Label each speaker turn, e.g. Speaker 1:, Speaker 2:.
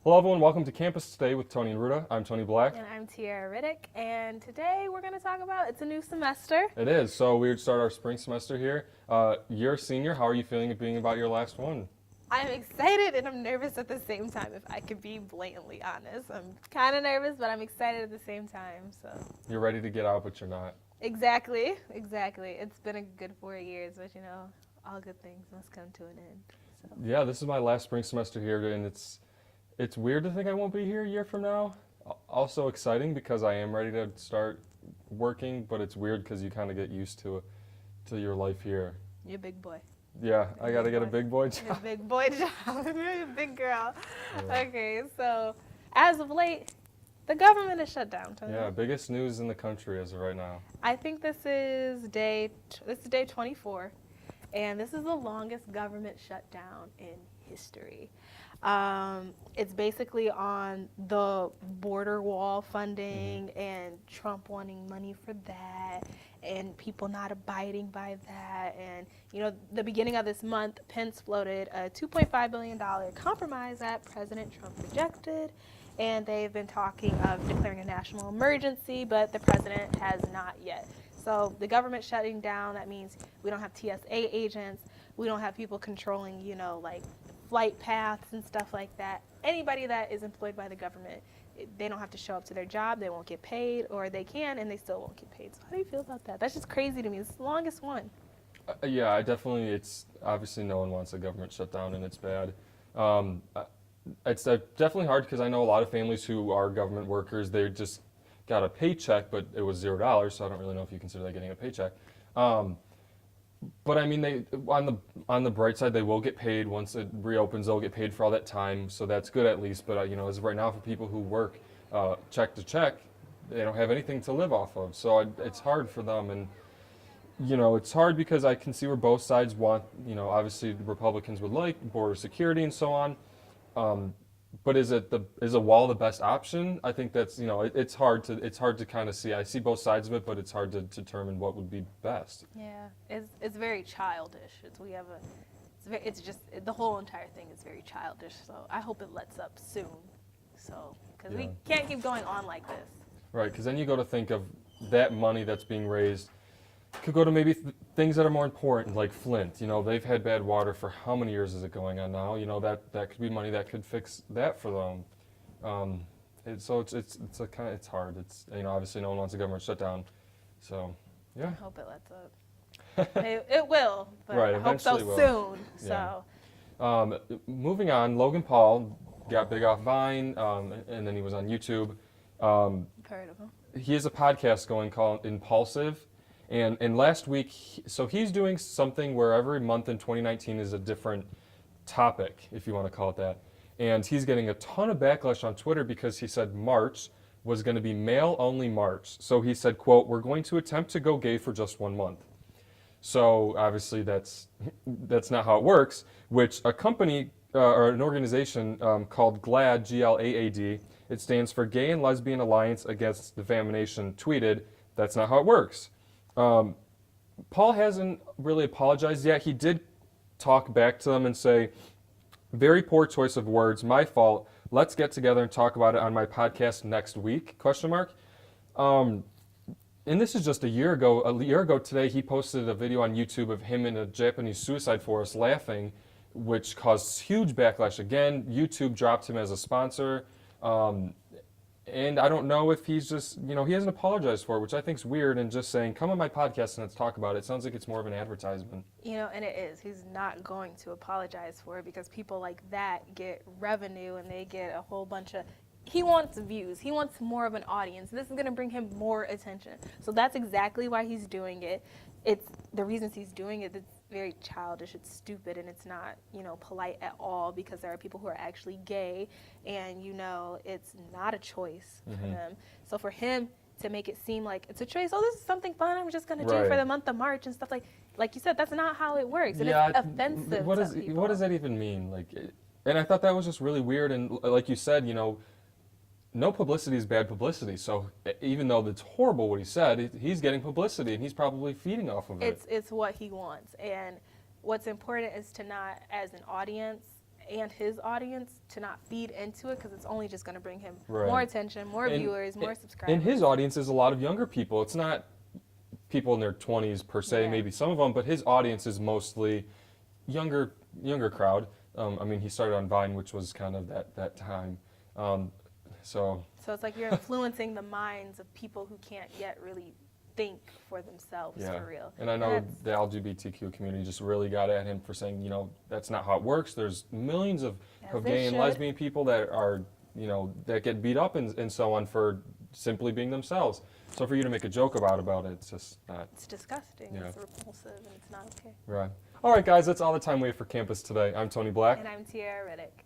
Speaker 1: Hello everyone, welcome to Campus Today with Tony and Ruta. I'm Tony Black.
Speaker 2: And I'm Tierra Riddick, and today we're going to talk about, it's a new semester.
Speaker 1: It is, so we would start our spring semester here. You're a senior, how are you feeling being about your last one?
Speaker 2: I'm excited and I'm nervous at the same time, if I could be blatantly honest. I'm kind of nervous, but I'm excited at the same time, so.
Speaker 1: You're ready to get out, but you're not.
Speaker 2: Exactly. It's been a good 4 years, but you know, all good things must come to an end. So.
Speaker 1: Yeah, this is my last spring semester here, and it's weird to think I won't be here a year from now. Also exciting because I am ready to start working, but it's weird because you kind of get used to your life here.
Speaker 2: You're a big boy.
Speaker 1: Yeah, I got to get a big boy job.
Speaker 2: You're a big boy job. You're a big girl.
Speaker 1: Yeah.
Speaker 2: Okay, so as of late, the government is shut down.
Speaker 1: Yeah, biggest news in the country as of right now.
Speaker 2: I think this is day 24, and this is the longest government shutdown in history. It's basically on the border wall funding and Trump wanting money for that and people not abiding by that. And, you know, the beginning of this month, Pence floated a $2.5 billion compromise that President Trump rejected. And they've been talking of declaring a national emergency, but the president has not yet. So the government shutting down, that means we don't have TSA agents. We don't have people controlling, you know, like flight paths and stuff like that. Anybody that is employed by the government, they don't have to show up to their job, they won't get paid, or they can and they still won't get paid. So how do you feel about that? That's just crazy to me. It's the longest one.
Speaker 1: Yeah, it's obviously no one wants a government shutdown and it's bad. It's definitely hard because I know a lot of families who are government workers, they just got a paycheck, but it was $0, so I don't really know if you consider that getting a paycheck. But I mean, they on the bright side, they will get paid once it reopens. They'll get paid for all that time, so that's good at least. But you know, as of right now, for people who work check to check, they don't have anything to live off of. So it's hard for them, and you know, it's hard because I can see where both sides want. You know, obviously the Republicans would like border security and so on. But is a wall the best option? I think that's, you know, it's hard to kind of see. I see both sides of it, but it's hard to determine what would be best.
Speaker 2: Yeah, it's very childish. It's just the whole entire thing is very childish. So I hope it lets up soon. So because we can't keep going on like this.
Speaker 1: Right, because then you go to think of that money that's being raised could go to maybe things that are more important, like Flint. You know, they've had bad water for how many years is it going on now? You know, that could be money that could fix that for them. It's hard. It's, you know, obviously no one wants a government shutdown. So, yeah.
Speaker 2: I hope it lets up. It will, but
Speaker 1: right,
Speaker 2: I hope so
Speaker 1: will.
Speaker 2: soon.
Speaker 1: Yeah.
Speaker 2: So.
Speaker 1: Moving on, Logan Paul got big off Vine, and then he was on YouTube.
Speaker 2: I've heard of him.
Speaker 1: He has a podcast going called Impulsive. And last week, so he's doing something where every month in 2019 is a different topic, if you want to call it that. And he's getting a ton of backlash on Twitter because he said March was going to be male-only March. So he said, quote, "We're going to attempt to go gay for just 1 month." So obviously that's not how it works, which a company or an organization called GLAAD, G-L-A-A-D, it stands for Gay and Lesbian Alliance Against Defamation, tweeted, "That's not how it works." Paul hasn't really apologized yet. He did talk back to them and say, "Very poor choice of words, my fault. Let's get together and talk about it on my podcast next week, question mark." And this is just a year ago. A year ago today, he posted a video on YouTube of him in a Japanese suicide forest laughing, which caused huge backlash. Again, YouTube dropped him as a sponsor. And I don't know if he's just, you know, he hasn't apologized for it, which I think is weird, and just saying, come on my podcast and let's talk about it. It sounds like it's more of an advertisement.
Speaker 2: You know, and it is. He's not going to apologize for it because people like that get revenue and they get a whole bunch of, he wants views. He wants more of an audience. This is going to bring him more attention. So that's exactly why he's doing it. It's the reasons he's doing it. It's very childish, it's stupid, and it's not, you know, polite at all because there are people who are actually gay and, you know, it's not a choice for them. So for him to make it seem like it's a choice, oh, this is something fun I'm just going to do for the month of March and stuff like you said, that's not how it works. And it's offensive to people.
Speaker 1: What does that even mean? Like, and I thought that was just really weird, and like you said, you know, no publicity is bad publicity. So even though it's horrible what he said, he's getting publicity and he's probably feeding off of it.
Speaker 2: It's what he wants. And what's important is to not, as an audience, and his audience to not feed into it, because it's only just going to bring him
Speaker 1: Right.
Speaker 2: more attention, more
Speaker 1: And-
Speaker 2: viewers, more subscribers.
Speaker 1: And his audience is a lot of younger people. It's not people in their 20s per se,
Speaker 2: Yeah.
Speaker 1: maybe some of them, but his audience is mostly younger crowd. I mean, he started on Vine, which was kind of that time. So
Speaker 2: So it's like you're influencing the minds of people who can't yet really think for themselves
Speaker 1: yeah,
Speaker 2: for real.
Speaker 1: and I know
Speaker 2: That's-
Speaker 1: the LGBTQ community just really got at him for saying, that's not how it works. There's millions of
Speaker 2: As they
Speaker 1: gay and
Speaker 2: should.
Speaker 1: lesbian people that are, that get beat up and so on for simply being themselves. So for you to make a joke about it, it's just not
Speaker 2: It's disgusting.
Speaker 1: Yeah.
Speaker 2: It's repulsive, and it's not okay.
Speaker 1: right. All right, guys, that's all the time we have for campus today. I'm Tony Black.
Speaker 2: And I'm Tierra Riddick.